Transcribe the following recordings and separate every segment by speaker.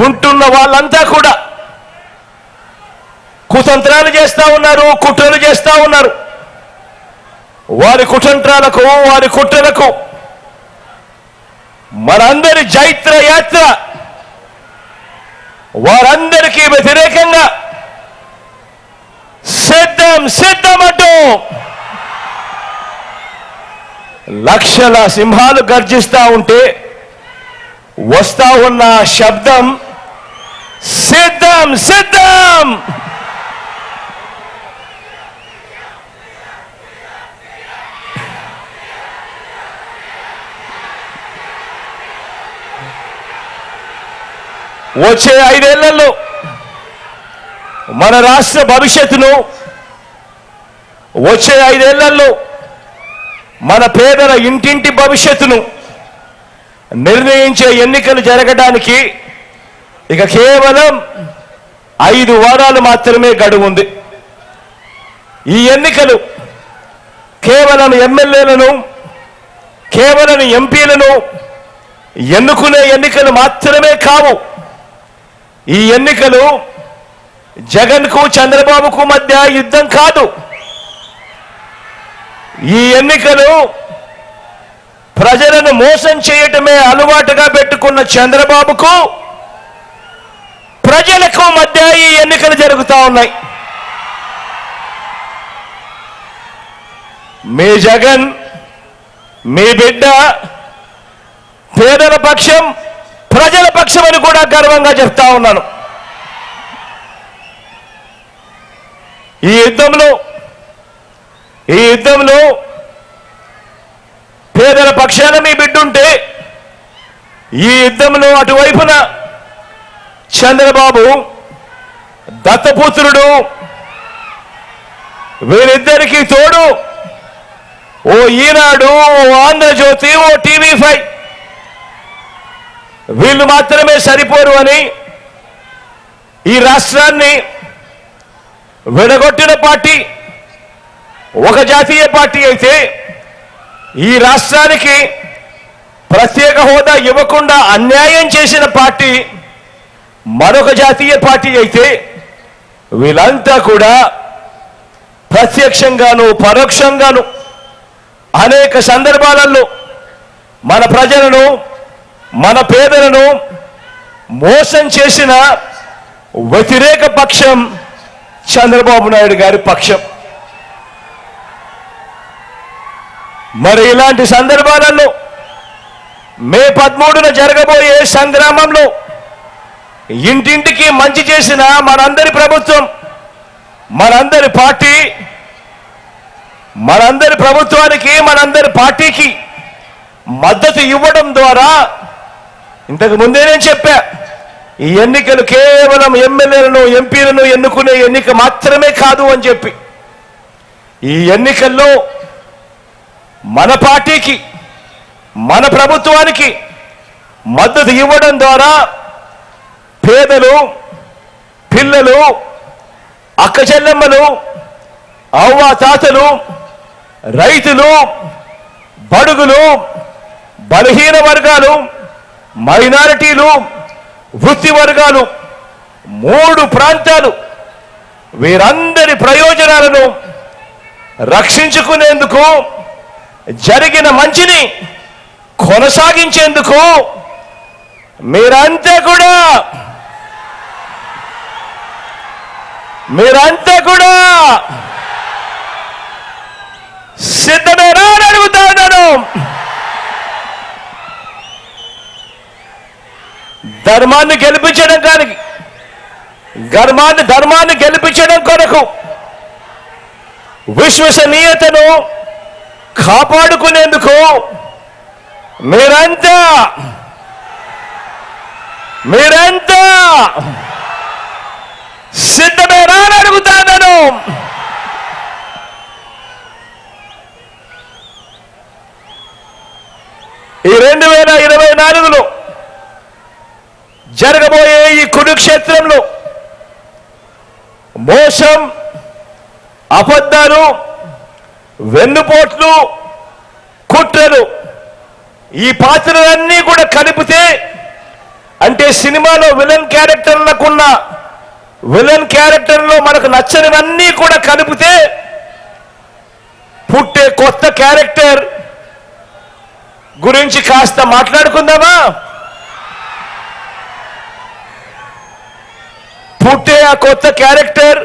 Speaker 1: ఉంటున్న వాళ్ళంతా కూడా కుతంత్రాలు చేస్తూ ఉన్నారు, కుట్రలు చేస్తూ ఉన్నారు. వారి కుతంత్రాలకు, వారి కుట్రలకు మనందరి జైత్ర యాత్ర వారందరికీ వ్యతిరేకంగా సిద్ధం సిద్ధమంటూ లక్షల సింహాలు గర్జిస్తా ఉంటే వస్తా ఉన్న శబ్దం సిద్ధం సిద్ధం. వచ్చే 5 ఏళ్లలో మన రాష్ట్ర భవిష్యత్తును, వచ్చే 5 ఏళ్లలో మన పేదల ఇంటింటి భవిష్యత్తును నిర్ణయించే ఎన్నికలు జరగడానికి ఇక కేవలం 5 వారాలు మాత్రమే గడువు ఉంది. ఈ ఎన్నికలు కేవలం ఎమ్మెల్యేలను, కేవలం ఎంపీలను ఎన్నుకునే ఎన్నికలు మాత్రమే కావు. ఈ ఎన్నికలు జగన్కు, చంద్రబాబుకు మధ్య యుద్ధం కాదు. ఈ ఎన్నికలు ప్రజలను మోసం చేయటమే అలవాటుగా పెట్టుకున్న చంద్రబాబుకు, ప్రజలకు మధ్య ఈ ఎన్నికలు జరుగుతూ ఉన్నాయి. మీ జగన్, మీ బిడ్డ పేదల పక్షం, ప్రజల పక్షం అని కూడా గర్వంగా చెప్తా ఉన్నాను. ఈ యుద్ధంలో పేదల పక్షాన మీ బిడ్డుంటే, ఈ యుద్ధంలో అటువైపున చంద్రబాబు దత్తపుత్రుడు, వీరిద్దరికీ తోడు ఓ ఈనాడు, ఓ ఆంధ్రజ్యోతి, ఓ TV5 వీళ్ళు మాత్రమే సరిపోరు అని ఈ రాష్ట్రాన్ని విడగొట్టిన పార్టీ ఒక జాతీయ పార్టీ అయితే, ఈ రాష్ట్రానికి ప్రత్యేక హోదా ఇవ్వకుండా అన్యాయం చేసిన పార్టీ మరొక జాతీయ పార్టీ అయితే, వీళ్ళంతా కూడా ప్రత్యక్షంగాను పరోక్షంగాను అనేక సందర్భాలలో మన ప్రజలను, మన పేదలను మోసం చేసిన వ్యతిరేక పక్షం చంద్రబాబు నాయుడు గారి పక్షం. మరి ఇలాంటి సందర్భాలలో మే 13న జరగబోయే సంగ్రామంలో ఇంటింటికి మంచి చేసిన మనందరి ప్రభుత్వం, మనందరి పార్టీ, మనందరి ప్రభుత్వానికి, మనందరి పార్టీకి మద్దతు ఇవ్వడం ద్వారా, ఇంతకు ముందే నేను చెప్పా, ఈ ఎన్నికలు కేవలం ఎమ్మెల్యేలను, ఎంపీలను ఎన్నుకునే ఎన్నిక మాత్రమే కాదు అని చెప్పి, ఈ ఎన్నికల్లో మన పార్టీకి, మన ప్రభుత్వానికి మద్దతు ఇవ్వడం ద్వారా పేదలు, పిల్లలు, అక్క చెల్లెమ్మలు, అవ్వ తాతలు, రైతులు, బడుగులు, బలహీన వర్గాలు, మైనారిటీలు, వృత్తి వర్గాలు, 3 ప్రాంతాలు, వీరందరి ప్రయోజనాలను రక్షించుకునేందుకు, జరిగిన మంచిని కొనసాగించేందుకు మీరంతా కూడా సిద్ధమేనా అని అడుగుతా ఉన్నాను. ధర్మాన్ని గెలిపించడం కొరకు, విశ్వసనీయతను కాపాడుకునేందుకు మీరంతా సిద్ధమేనా అని అడుగుతాను. ఈ 2024లో జరగబోయే ఈ కురుక్షేత్రంలో మోసం, అబద్ధాలు, వెన్నుపోట్లు, కుట్రలు, ఈ పాత్రలన్నీ కూడా కలిపితే, అంటే అంటే సినిమాలో విలన్ క్యారెక్టర్లో మనకు నచ్చనివన్నీ కూడా కలిపితే పుట్టే కొత్త క్యారెక్టర్ గురించి కాస్త మాట్లాడుకుందామా? పుట్టే ఆ కొత్త క్యారెక్టర్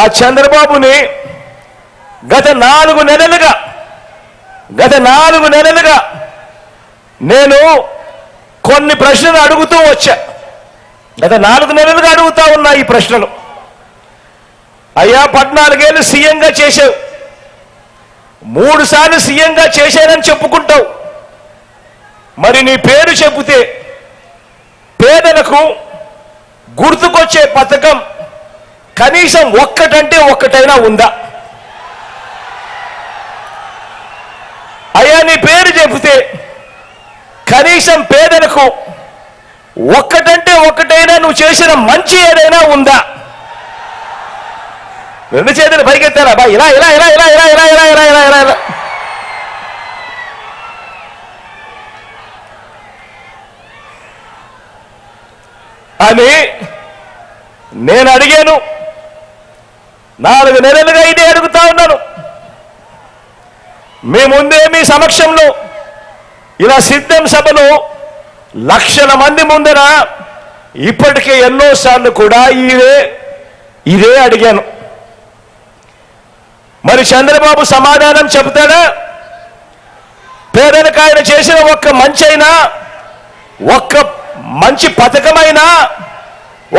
Speaker 1: ఆ చంద్రబాబుని గత 4 నెలలుగా నేను కొన్ని ప్రశ్నలు అడుగుతూ వచ్చా. గత 4 నెలలుగా అడుగుతా ఉన్నా ఈ ప్రశ్నలు. అయ్యా 14 ఏళ్ళు సీఎంగా చేశావు, 3 సార్లు సీఎంగా చేశానని చెప్పుకుంటావు. మరి నీ పేరు చెబితే పేదలకు గుర్తుకొచ్చే పథకం కనీసం ఒక్కటైనా ఉందా? అయ్యా నీ పేరు చెబితే కనీసం పేదలకు ఒక్కటైనా నువ్వు చేసిన మంచి ఏదైనా ఉందా? 2 చేతులు పైకెత్తారా బా? ఇలా ఇలా ఇలా ఇలా ఇలా ఇలా ఇలా ఇలా ఇలా ఇలా అని నేను అడిగాను. 4 నెలలుగా ఇదే అడుగుతా ఉన్నాను. మీ ముందే మీ సమక్షంలో ఇలా సిద్ధం సభలో లక్షల మంది ముందర ఇప్పటికే ఎన్నోసార్లు కూడా ఇదే అడిగాను. మరి చంద్రబాబు సమాధానం చెబుతాడా? పేదలకు ఆయన చేసిన ఒక్క మంచి పథకమైనా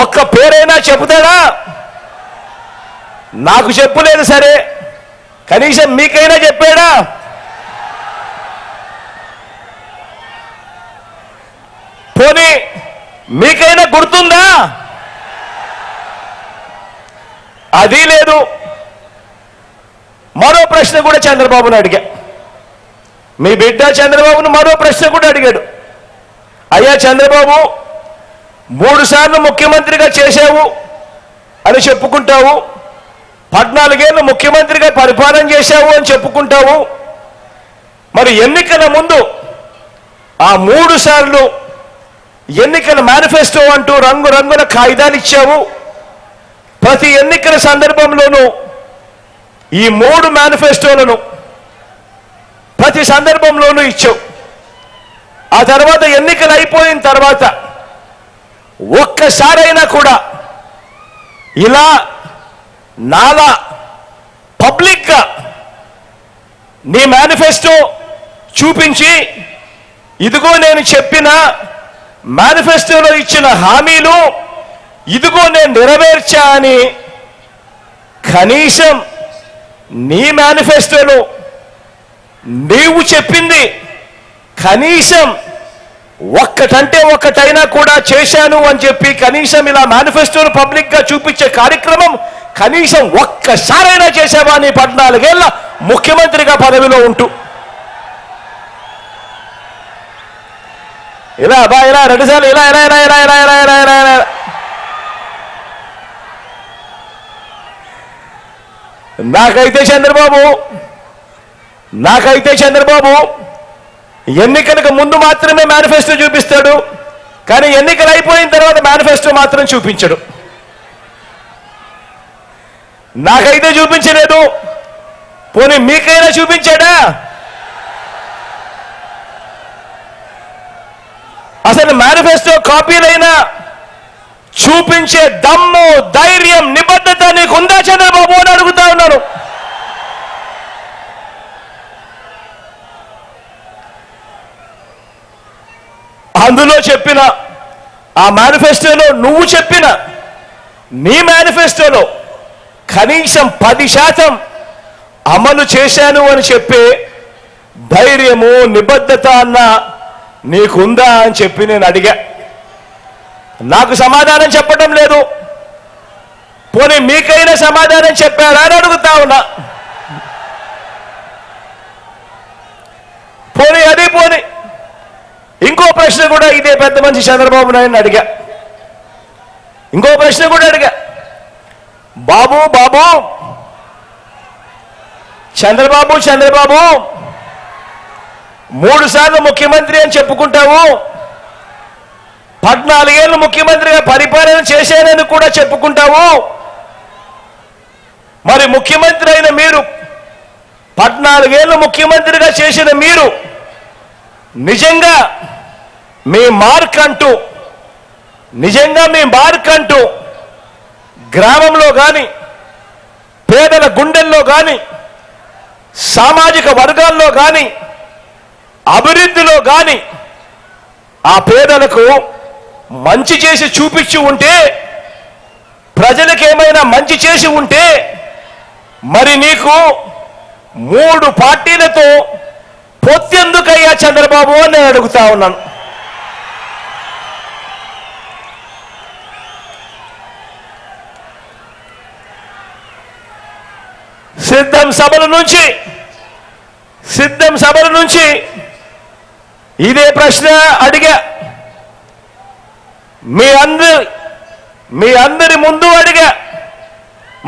Speaker 1: ఒక్క పేరైనా చెబుతాడా? నాకు చెప్పలేదు సరే, కనీసం మీకైనా చెప్పాడా? పోనీ మీకైనా గుర్తుందా? అది లేదు. మరో ప్రశ్న కూడా చంద్రబాబును అడిగా. మీ బిడ్డ చంద్రబాబును మరో ప్రశ్న కూడా అడిగాడు. అయ్యా చంద్రబాబు, 3 సార్లు ముఖ్యమంత్రిగా చేశావు అని చెప్పుకుంటావు, 14 ఏళ్ళు ముఖ్యమంత్రిగా పరిపాలన చేశావు అని చెప్పుకుంటావు. మరి ఎన్నికల ముందు ఆ 3 సార్లు ఎన్నికల మేనిఫెస్టో అంటూ రంగురంగుల కాగితాలు ఇచ్చావు. ప్రతి ఎన్నికల సందర్భంలోనూ ఈ 3 మేనిఫెస్టోలను ప్రతి సందర్భంలోనూ ఇచ్చావు. ఆ తర్వాత ఎన్నికలు అయిపోయిన తర్వాత ఒక్కసారైనా కూడా ఇలా నాలా పబ్లిక్గా నీ మేనిఫెస్టో చూపించి ఇదిగో నేను చెప్పిన మేనిఫెస్టోలో ఇచ్చిన హామీలు ఇదిగో నేను నెరవేర్చా అని కనీసం నీ మేనిఫెస్టోలో నీవు చెప్పింది కనీసం ఒక్కటైనా కూడా చేశాను అని చెప్పి కనీసం ఇలా మేనిఫెస్టోను పబ్లిక్గా చూపించే కార్యక్రమం కనీసం ఒక్కసారైనా చేశావా నీ 14 ఏళ్ల ముఖ్యమంత్రిగా పదవిలో ఉంటూ? ఇలా బా ఇలా 2 సార్లు ఇలా ఇలా ఇలా ఇలా ఇలా ఇలా ఇలా ఇలా ఇలా నాకైతే చంద్రబాబు ఎన్నికలకు ముందు మాత్రమే మేనిఫెస్టో చూపిస్తాడు, కానీ ఎన్నికలు అయిపోయిన తర్వాత మేనిఫెస్టో మాత్రం చూపించడు. నాకైతే చూపించలేదు. పోనీ మీకైనా చూపించాడా? అసలు మేనిఫెస్టో కాపీలైనా చూపించే దమ్ము, ధైర్యం, నిబద్ధత నీకుందా చంద్రబాబు అని అడుగుతా ఉన్నాను. అందులో చెప్పిన ఆ మేనిఫెస్టోలో నువ్వు చెప్పిన నీ మేనిఫెస్టోలో కనీసం 10% అమలు చేశాను అని చెప్పే ధైర్యము, నిబద్ధత అన్న నీకుందా అని చెప్పి నేను అడిగా. నాకు సమాధానం చెప్పడం లేదు. పోనీ మీకైనా సమాధానం చెప్పారా అని అడుగుతా ఉన్నా. పోనీ ఇంకో ప్రశ్న కూడా ఇదే పెద్ద మనిషి చంద్రబాబు నాయుడు అడిగా. ఇంకో ప్రశ్న కూడా అడిగా. బాబు చంద్రబాబు 3 సార్లు ముఖ్యమంత్రి అని చెప్పుకుంటావు, 14 ఏళ్ళు ముఖ్యమంత్రిగా పరిపాలన చేశానని కూడా చెప్పుకుంటావు. మరి ముఖ్యమంత్రి అయిన మీరు 14 ఏళ్ళు ముఖ్యమంత్రిగా చేసిన మీరు నిజంగా మీ మార్క్ అంటూ గ్రామంలో కానీ, పేదల గుండెల్లో కానీ, సామాజిక వర్గాల్లో కానీ, అభివృద్ధిలో కానీ ఆ పేదలకు మంచి చేసి చూపించి ఉంటే, ప్రజలకు ఏమైనా మంచి చేసి ఉంటే, మరి నీకు 3 పార్టీలతో పొత్తెందుకయ్యా చంద్రబాబు అని నేను అడుగుతా ఉన్నాను. సిద్ధం సభల నుంచి ఇదే ప్రశ్న అడిగా. మీ అందరి ముందు అడిగా.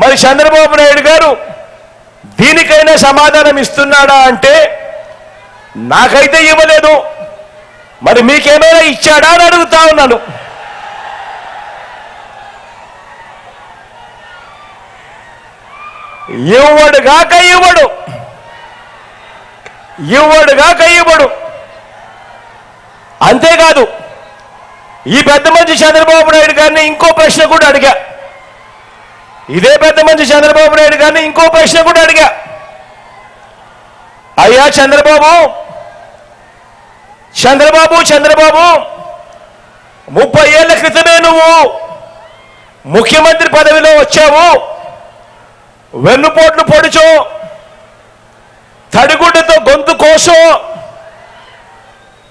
Speaker 1: మరి చంద్రబాబు నాయుడు గారు దీనికైనా సమాధానం ఇస్తున్నాడా అంటే నాకైతే ఇవ్వలేదు. మరి మీకేమైనా ఇచ్చాడా అని అడుగుతా ఉన్నాను. ఇవ్వడుగాక ఇవ్వడు. అంతేకాదు, ఈ పెద్ద మనిషి చంద్రబాబు నాయుడు గారిని ఇంకో ప్రశ్న కూడా అడిగా. ఇదే పెద్ద మనిషి చంద్రబాబు నాయుడు గారిని ఇంకో ప్రశ్న కూడా అడిగా. అయ్యా చంద్రబాబు 30 ఏళ్ల క్రితమే నువ్వు ముఖ్యమంత్రి పదవిలో వచ్చావు. వెన్నుపోట్లు పొడిచో, తడిగుడ్డతో గొంతు కోసో,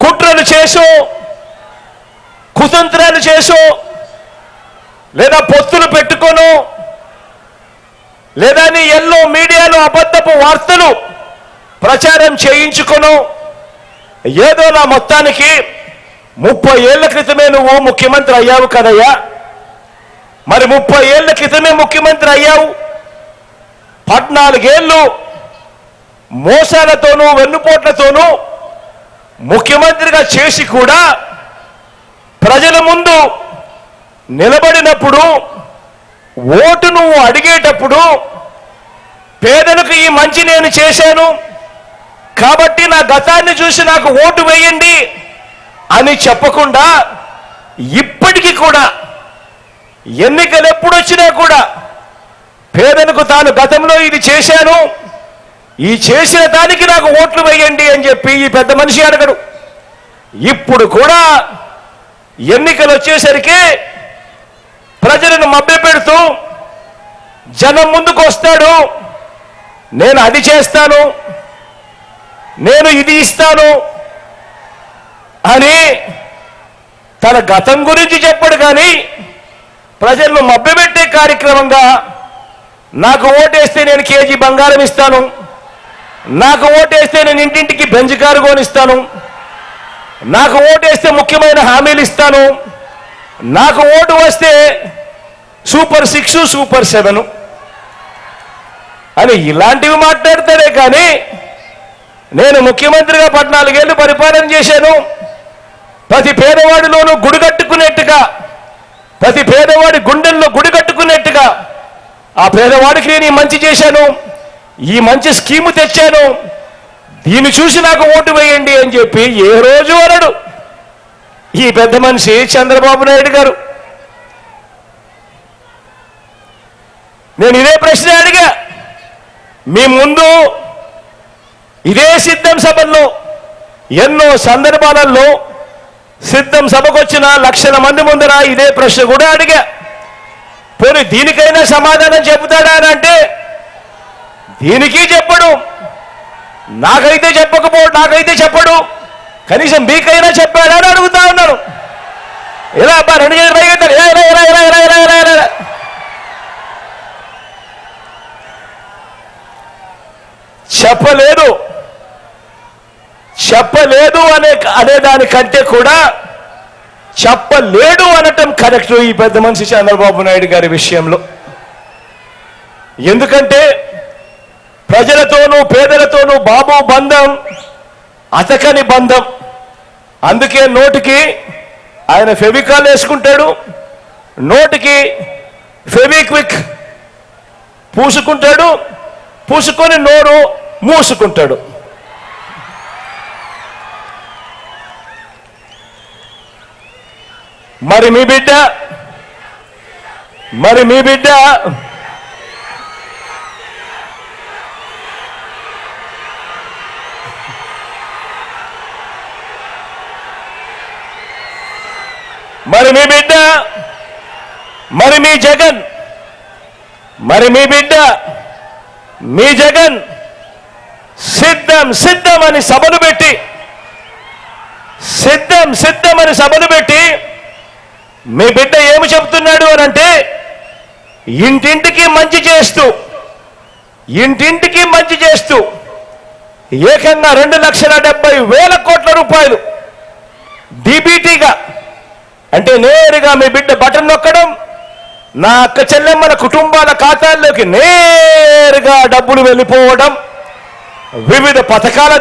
Speaker 1: కుట్రలు చేసో, కుతంత్రాలు చేసో, లేదా పొత్తులు పెట్టుకోను, లేదా నీ ఎల్లో మీడియాలో అబద్ధపు వార్తలు ప్రచారం చేయించుకోను, ఏదోలా మొత్తానికి 30 ఏళ్ల క్రితమే నువ్వు ముఖ్యమంత్రి అయ్యావు కదయ్యా. మరి 30 ఏళ్ల క్రితమే ముఖ్యమంత్రి అయ్యావు. 14 ఏళ్ళు మోసాలతోనూ వెన్నుపోట్లతోనూ ముఖ్యమంత్రిగా చేసి కూడా ప్రజల ముందు నిలబడినప్పుడు, ఓటు నువ్వు అడిగేటప్పుడు పేదలకు ఈ మంచి నేను చేశాను కాబట్టి నా గతాన్ని చూసి నాకు ఓటు వేయండి అని చెప్పకుండా, ఇప్పటికీ కూడా ఎన్నికలు ఎప్పుడొచ్చినా కూడా పేదలకు తాను గతంలో ఇది చేశాను, ఈ చేసిన దానికి నాకు ఓట్లు వేయండి అని చెప్పి ఈ పెద్ద మనిషి అడగడు. ఇప్పుడు కూడా ఎన్నికలు వచ్చేసరికి ప్రజలను మభ్యపెడుతూ జనం ముందుకు వస్తాడు. నేను అది చేస్తాను, నేను ఇది ఇస్తాను అని తన గతం గురించి చెప్పడు. కానీ ప్రజలను మభ్యపెట్టే కార్యక్రమంగా నాకు ఓటేస్తే నేను కేజీ బంగారం ఇస్తాను, నాకు ఓటేస్తే నేను ఇంటింటికి బెంజ్ కారు కొనిస్తాను, నాకు ఓటేస్తే ముఖ్యమైన హామీలు ఇస్తాను, నాకు ఓటు వస్తే సూపర్ 6 సూపర్ 7 అని ఇలాంటివి మాట్లాడతారే. కానీ నేను ముఖ్యమంత్రిగా 14 ఏళ్ళు పరిపాలన చేశాను. ప్రతి పేదవాడిలోనూ గుడి కట్టుకునేట్టుగా, ప్రతి పేదవాడి గుండెల్లో గుడి కట్టుకునేట్టుగా ఆ పేదవాడికి నేను మంచి చేశాను, ఈ మంచి స్కీము తెచ్చాను, దీన్ని చూసి నాకు ఓటు వేయండి అని చెప్పి ఏ రోజు అనడు ఈ పెద్ద మనిషి చంద్రబాబు నాయుడు గారు. నేను ఇదే ప్రశ్న అడిగా. మీ ముందు ఇదే సిద్ధం సభల్లో ఎన్నో సందర్భాలలో సిద్ధం సభకు వచ్చిన లక్షల మంది ముందర ఇదే ప్రశ్న కూడా అడిగా. పోనీ దీనికైనా సమాధానం చెబుతాడా అని అంటే దీనికి చెప్పడు, నాకైతే చెప్పడు. కనీసం మీకైనా చెప్పాడా అని అడుగుతా ఉన్నాను. ఇలా అబ్బా 2 చేతులు పైకెత్తాడు. చెప్పలేదు అనే దానికంటే కూడా చెప్పలేడు అనటం కరెక్ట్ ఈ పెద్ద మనిషి చంద్రబాబు నాయుడు గారి విషయంలో. ఎందుకంటే ప్రజలతోనూ పేదలతోనూ బాబు బంధం అతకని బంధం. అందుకే నోటికి ఆయన ఫెవికాల్ వేసుకుంటాడు, నోటికి ఫెవిక్విక్ పూసుకుంటాడు, పూసుకొని నోరు మూసుకుంటాడు. మరి మీ బిడ్డ మరి మీ బిడ్డ మరి మీ బిడ్డ మరి మీ జగన్ మరి మీ బిడ్డ మీ జగన్ సిద్ధం సిద్ధం అని సభలు పెట్టి సిద్ధం సిద్ధం అని సభలు పెట్టి మీ బిడ్డ ఏమి చెబుతున్నాడు అని అంటే ఇంటింటికి మంచి చేస్తూ ఏకంగా 2,70,000 కోట్ల రూపాయలు డీబీటీగా అంటే నేరుగా మీ బిడ్డ బటన్ నొక్కడం, నా అక్క చెల్లెమ్మల కుటుంబాల ఖాతాల్లోకి నేరుగా డబ్బులు వెళ్ళిపోవడం, వివిధ పథకాల